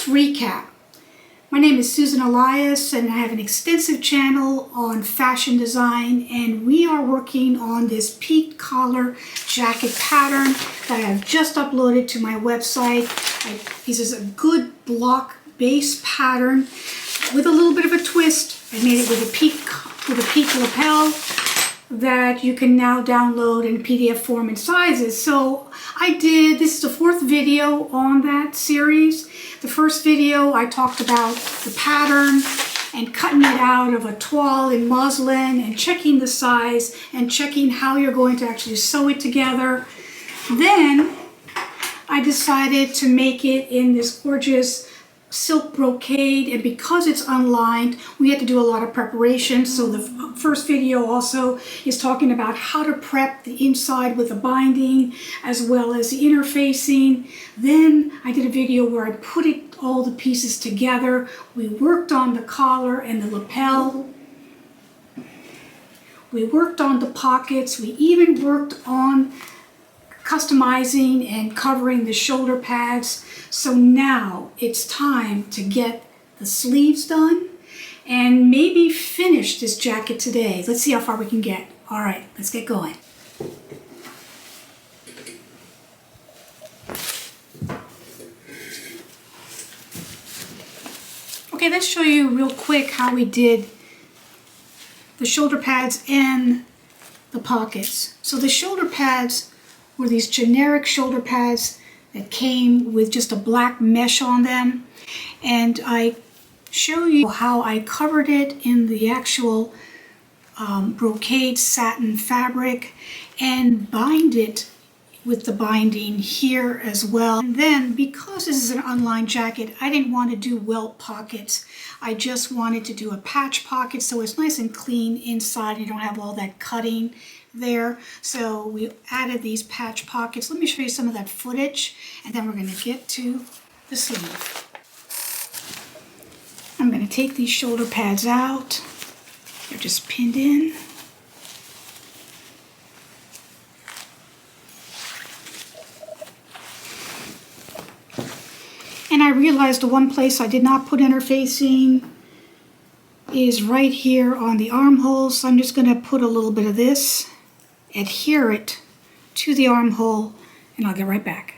let's recap. My name is Susan Elias and I have an extensive channel on fashion design, and we are working on this peaked collar jacket pattern that I have just uploaded to my website. This is a good block base pattern with a little bit of a twist. I made it with a peak lapel that you can now download in PDF form and sizes. So this is the fourth video on that series. The first video I talked about the pattern and cutting it out of a toile in muslin and checking the size and checking how you're going to actually sew it together. Then I decided to make it in this gorgeous silk brocade, and because it's unlined, we had to do a lot of preparation. So the first video also is talking about how to prep the inside with the binding as well as the interfacing. Then I did a video where I put all the pieces together. We worked on the collar and the lapel. We worked on the pockets. We even worked on customizing and covering the shoulder pads. So now it's time to get the sleeves done and maybe finish this jacket today. Let's see how far we can get. All right, let's get going. Okay, let's show you real quick how we did the shoulder pads and the pockets. So the shoulder pads were these generic shoulder pads that came with just a black mesh on them, and I show you how I covered it in the actual brocade satin fabric and bind it with the binding here as well. And then, because this is an unlined jacket, I didn't want to do welt pockets. I just wanted to do a patch pocket so it's nice and clean inside. You don't have all that cutting there. So we added these patch pockets. Let me show you some of that footage, and then we're going to get to the sleeve. I'm going to take these shoulder pads out. They're just pinned in. And I realized the one place I did not put interfacing is right here on the armholes. So I'm just going to put a little bit of this, adhere it to the armhole, and I'll get right back.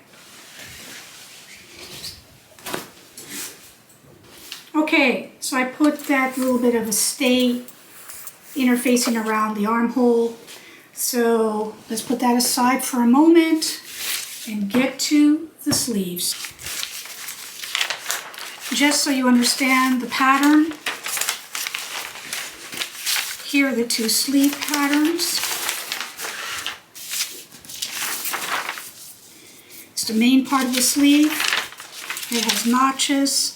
Okay, so I put that little bit of a stay interfacing around the armhole. So let's put that aside for a moment and get to the sleeves. Just so you understand the pattern, here are the two sleeve patterns. It's the main part of the sleeve. It has notches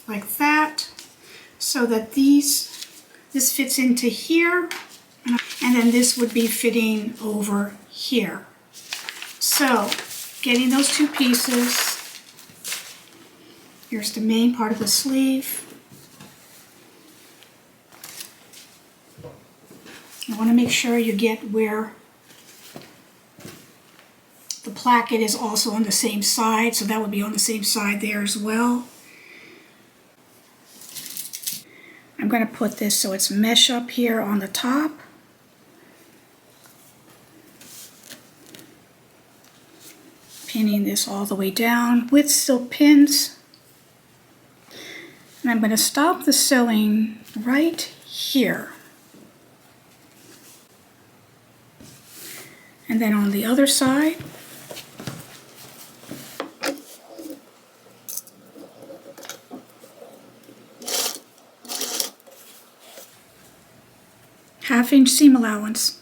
like that, so that this fits into here, and then this would be fitting over here. So getting those two pieces, here's the main part of the sleeve. You want to make sure you get where the placket is also on the same side, so that would be on the same side there as well. I'm going to put this so it's mesh up here on the top. Pinning this all the way down with silk pins. And I'm going to stop the sewing right here. And then on the other side, half-inch seam allowance.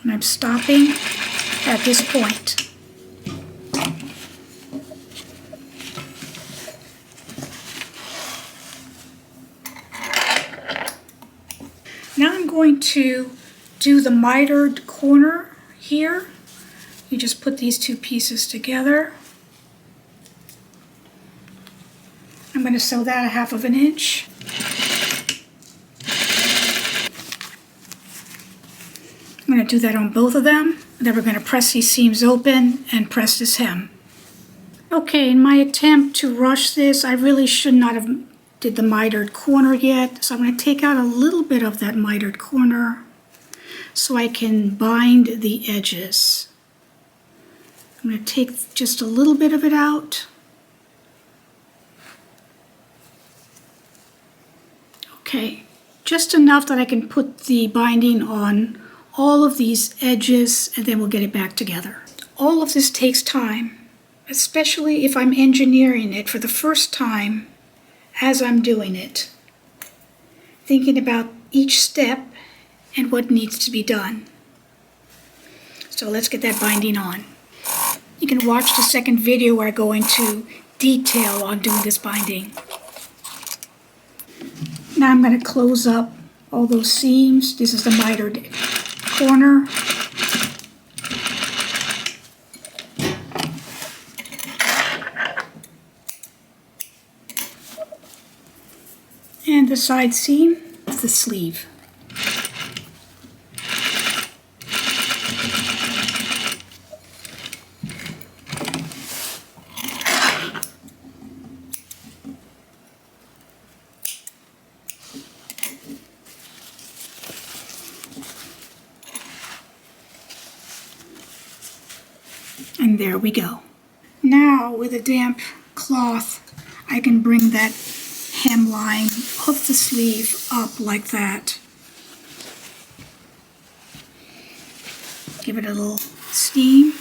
And I'm stopping at this point. to do the mitered corner here. You just put these two pieces together. I'm going to sew that 1/2 inch. I'm going to do that on both of them. Then we're going to press these seams open and press this hem. Okay, in my attempt to rush this, I really should not have did the mitered corner yet. So I'm going to take out a little bit of that mitered corner so I can bind the edges. I'm going to take just a little bit of it out. Okay, just enough that I can put the binding on all of these edges, and then we'll get it back together. All of this takes time, especially if I'm engineering it for the first time as I'm doing it. Thinking about each step and what needs to be done. So let's get that binding on. You can watch the second video where I go into detail on doing this binding. Now I'm going to close up all those seams. This is the mitered corner. And the side seam is the sleeve. And there we go. Now with a damp cloth, I can bring that hemline of the sleeve up like that. Give it a little steam.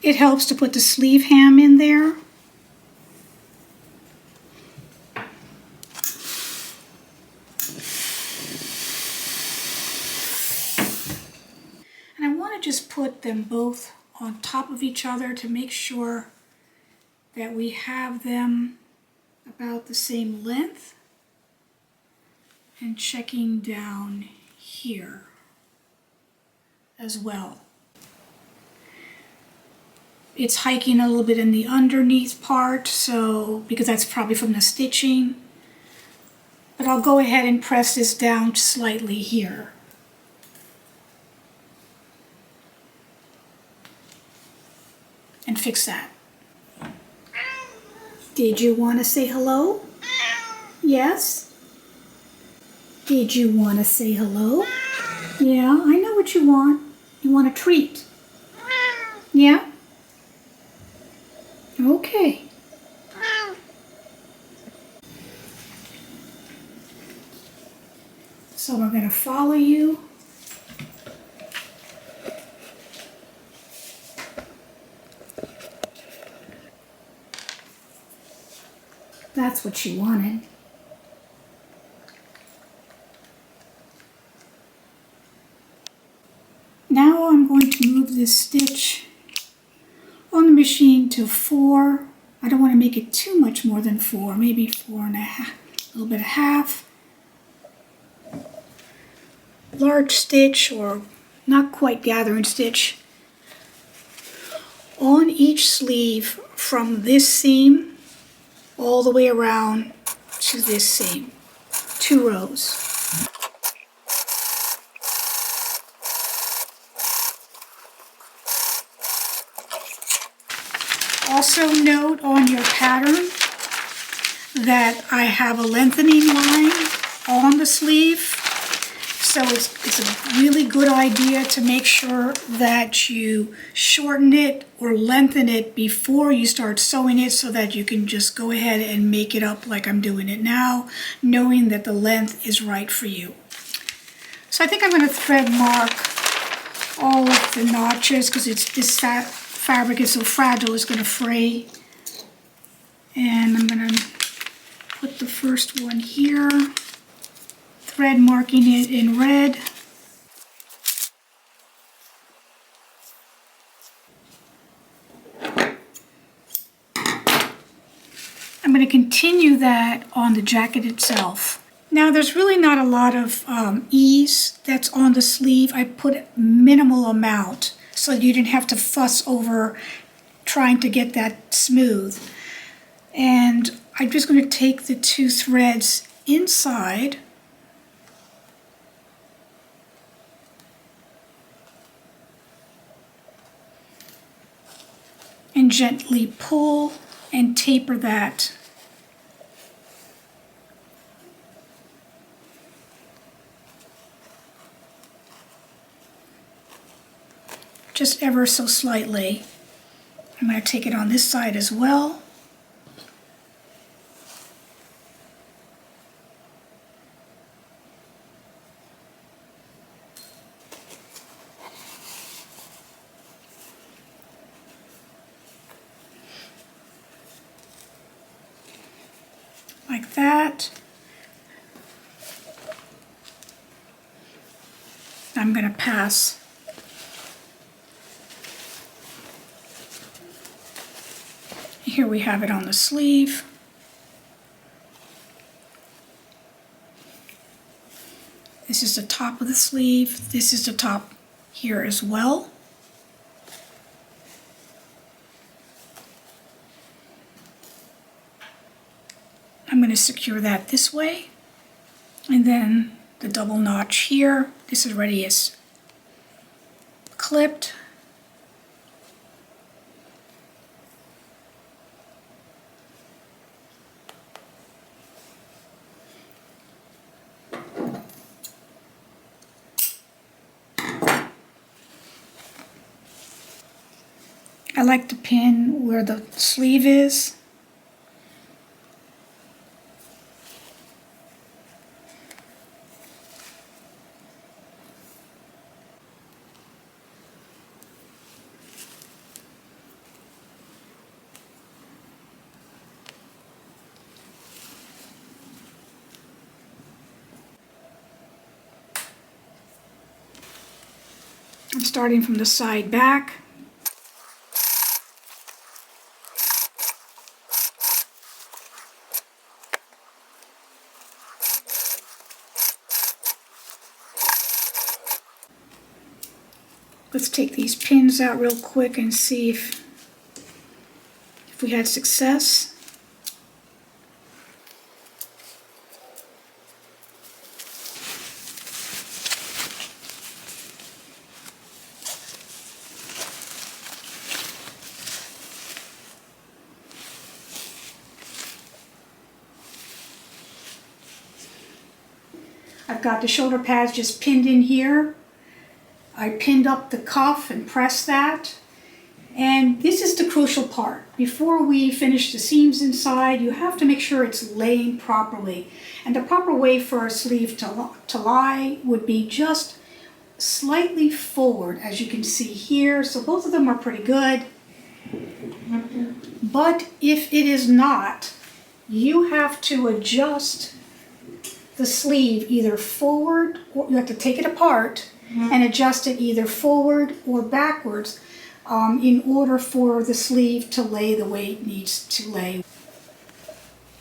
It helps to put the sleeve hem in there. Just put them both on top of each other to make sure that we have them about the same length, and checking down here as well. It's hiking a little bit in the underneath part, so because that's probably from the stitching, but I'll go ahead and press this down slightly here. And fix that. Did you want to say hello? Yes? Did you want to say hello? Yeah, I know what you want. You want a treat. Yeah? Okay. So we're going to follow you. That's what she wanted. Now I'm going to move this stitch on the machine to 4. I don't want to make it too much more than 4, maybe 4.5, a little bit of half. Large stitch, or not quite gathering stitch, on each sleeve from this seam all the way around to this seam, 2 rows. Also note on your pattern that I have a lengthening line on the sleeve, so it's a really good idea to make sure that you shorten it or lengthen it before you start sewing it, so that you can just go ahead and make it up like I'm doing it now, knowing that the length is right for you. So I think I'm going to thread mark all of the notches because this fabric is so fragile, it's going to fray. And I'm going to put the first one here, thread marking it in red. I'm going to continue that on the jacket itself. Now there's really not a lot of ease that's on the sleeve. I put minimal amount so you didn't have to fuss over trying to get that smooth. And I'm just going to take the 2 threads inside and gently pull and taper that. Just ever so slightly. I'm going to take it on this side as well. Like that. I'm going to pass here. We have it on the sleeve. This is the top of the sleeve. This is the top here as well. I'm going to secure that this way, and then the double notch here. This already is clipped. I like to pin where the sleeve is. I'm starting from the side back. Let's take these pins out real quick and see if we had success. I've got the shoulder pads just pinned in here. I pinned up the cuff and pressed that. And this is the crucial part. Before we finish the seams inside, you have to make sure it's laying properly. And the proper way for a sleeve to lie would be just slightly forward, as you can see here. So both of them are pretty good. But if it is not, you have to adjust the sleeve either forward, or you have to take it apart and adjust it either forward or backwards in order for the sleeve to lay the way it needs to lay.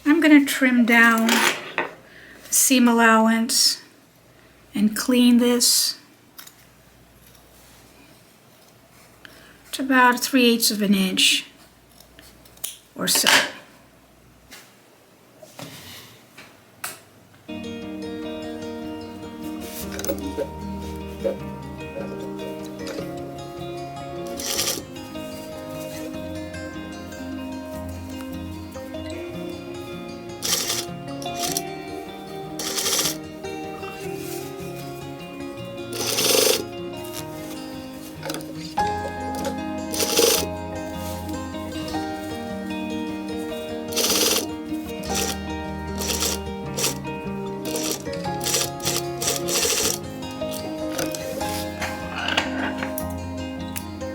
I'm going to trim down the seam allowance and clean this to about 3/8 of an inch or so.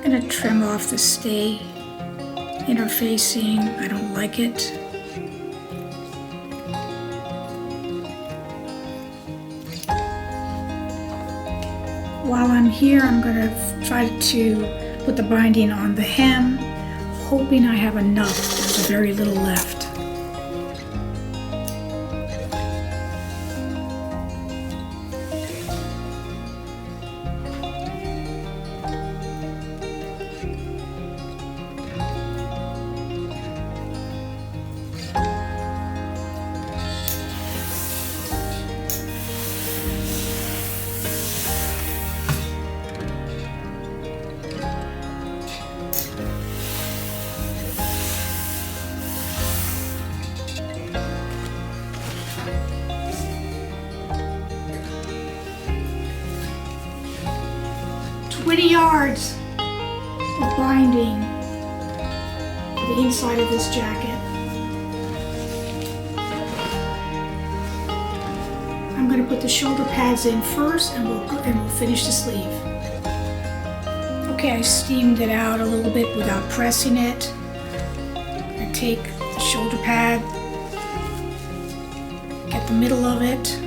I'm going to trim off the stay interfacing. I don't like it. While I'm here, I'm going to try to put the binding on the hem, hoping I have enough. There's very little left. 20 yards of binding for the inside of this jacket. I'm going to put the shoulder pads in first, and we'll finish the sleeve. Okay, I steamed it out a little bit without pressing it. I'm going to take the shoulder pad, get the middle of it,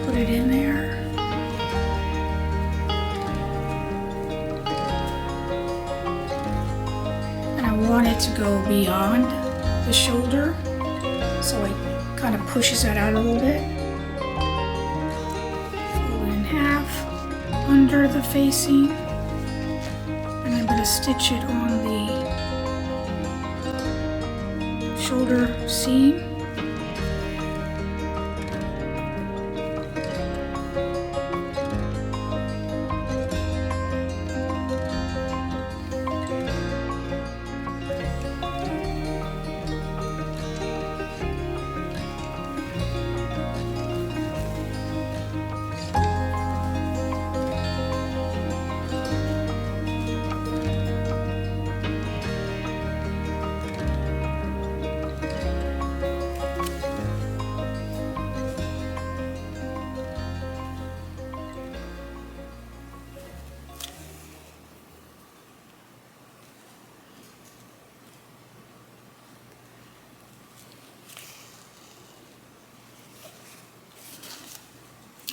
put it in there. And I want it to go beyond the shoulder, so it kind of pushes that out a little bit. Fold it in half under the facing, and I'm going to stitch it on the shoulder seam.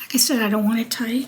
Like I said, I don't want it tight.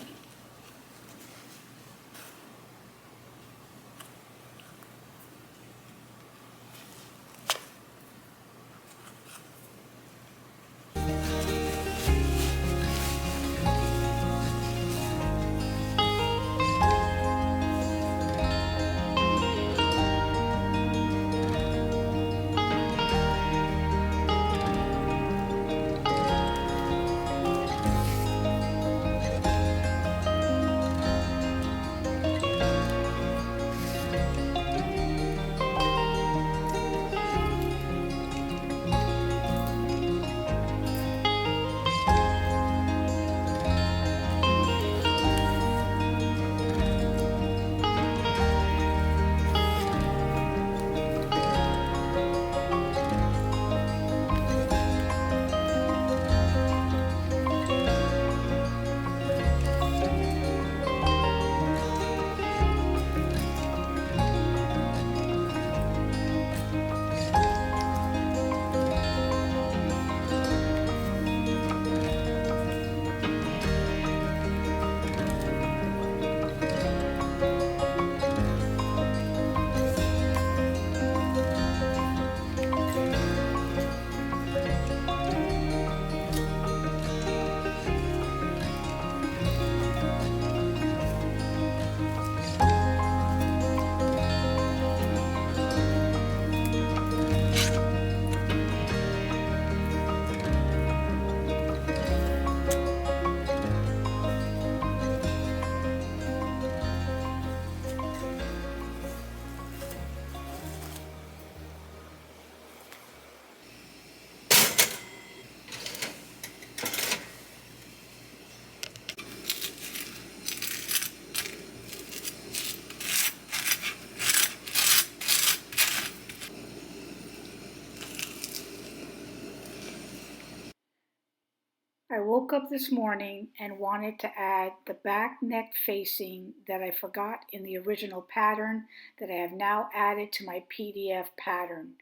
I woke up this morning and wanted to add the back neck facing that I forgot in the original pattern that I have now added to my PDF pattern.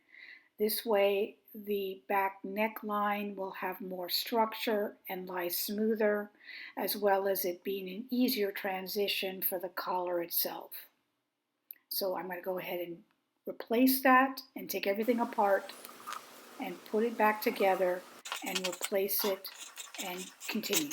This way the back neckline will have more structure and lie smoother, as well as it being an easier transition for the collar itself. So I'm going to go ahead and replace that and take everything apart and put it back together and replace it and continue.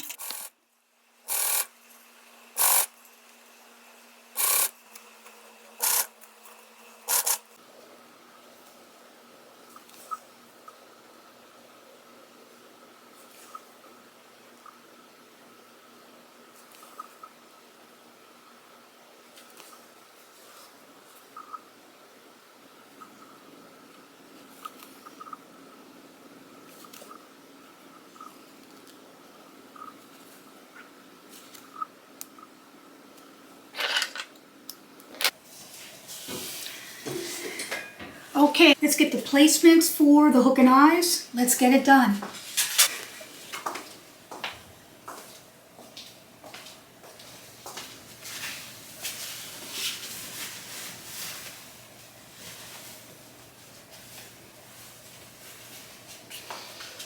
Okay, let's get the placements for the hook and eyes. Let's get it done.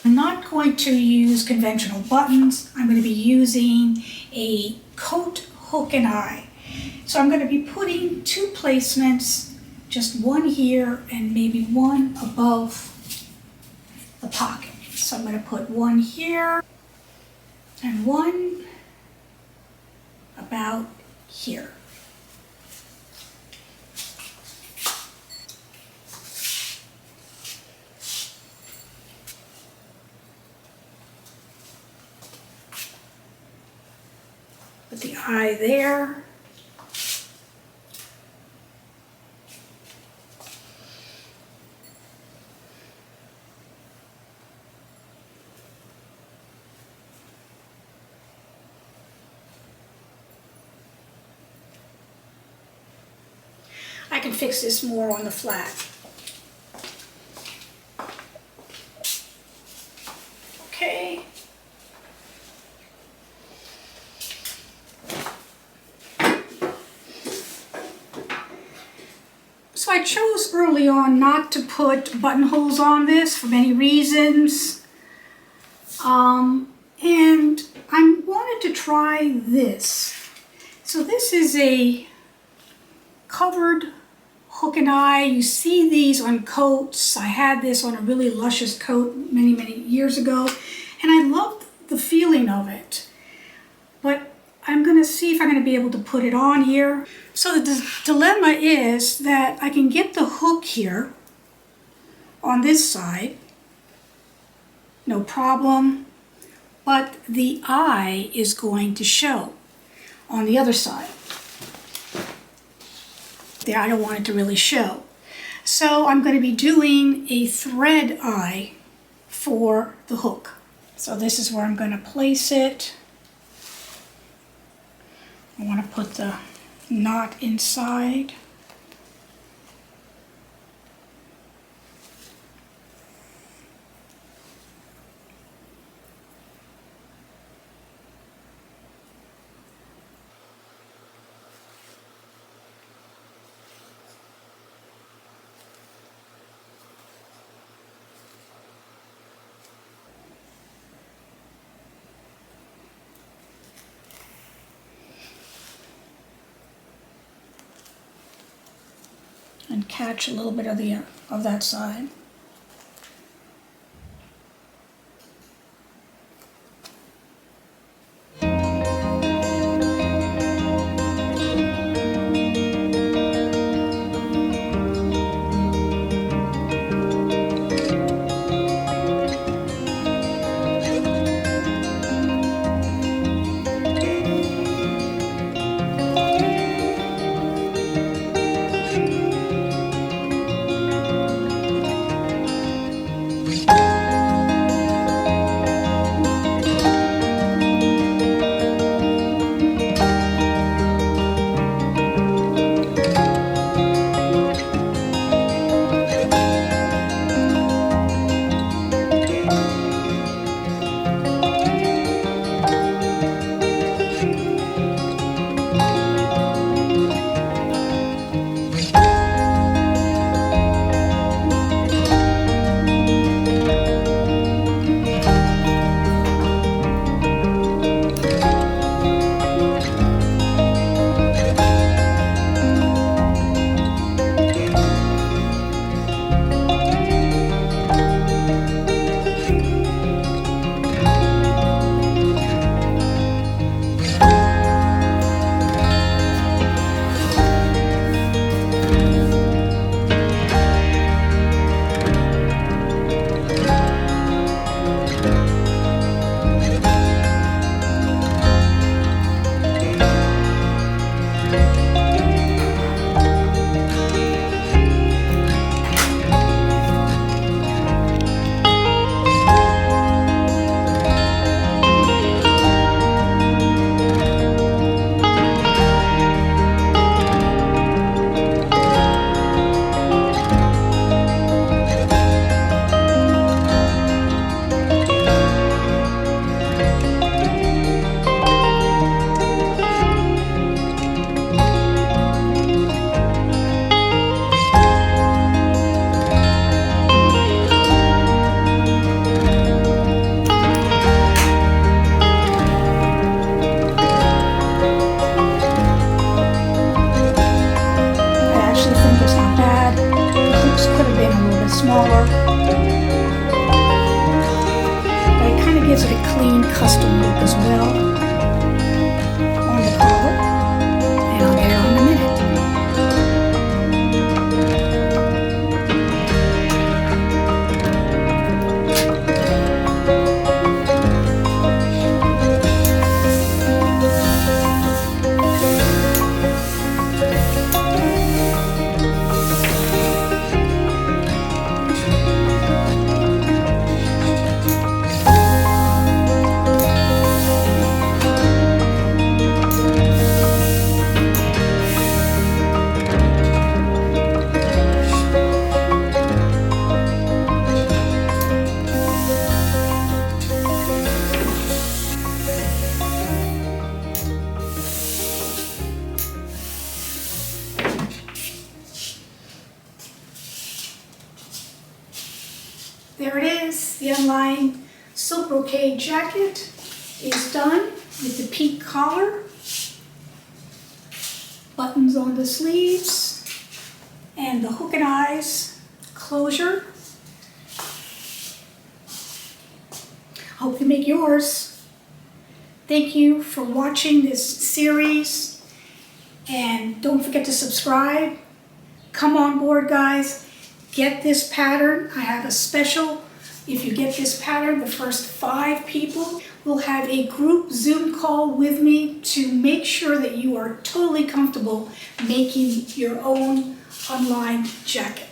I'm not going to use conventional buttons. I'm going to be using a coat hook and eye. So I'm going to be putting two placements, just one here and maybe one above the pocket. So I'm going to put one here and one about here. Put the eye there. I can fix this more on the flat. Okay. So I chose early on not to put buttonholes on this for many reasons. And I wanted to try this. So this is a covered hook and eye. You see these on coats. I had this on a really luscious coat many, many years ago, and I loved the feeling of it. But I'm going to see if I'm going to be able to put it on here. So the dilemma is that I can get the hook here on this side, no problem, but the eye is going to show on the other side. There, I don't want it to really show. So I'm going to be doing a thread eye for the hook. So this is where I'm going to place it. I want to put the knot inside. And catch a little bit of that side. But it kind of gives it a clean custom look as well on the collar. And I'll get it on in a minute. There it is, the Unlined silk brocade jacket is done with the peak collar, buttons on the sleeves, and the hook and eyes closure. Hope you make yours. Thank you for watching this series, and don't forget to subscribe. Come on board, guys. Get this pattern. I have a special. If you get this pattern, the first 5 people will have a group Zoom call with me to make sure that you are totally comfortable making your own Unlined jacket.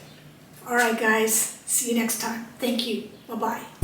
All right, guys. See you next time. Thank you. Bye-bye.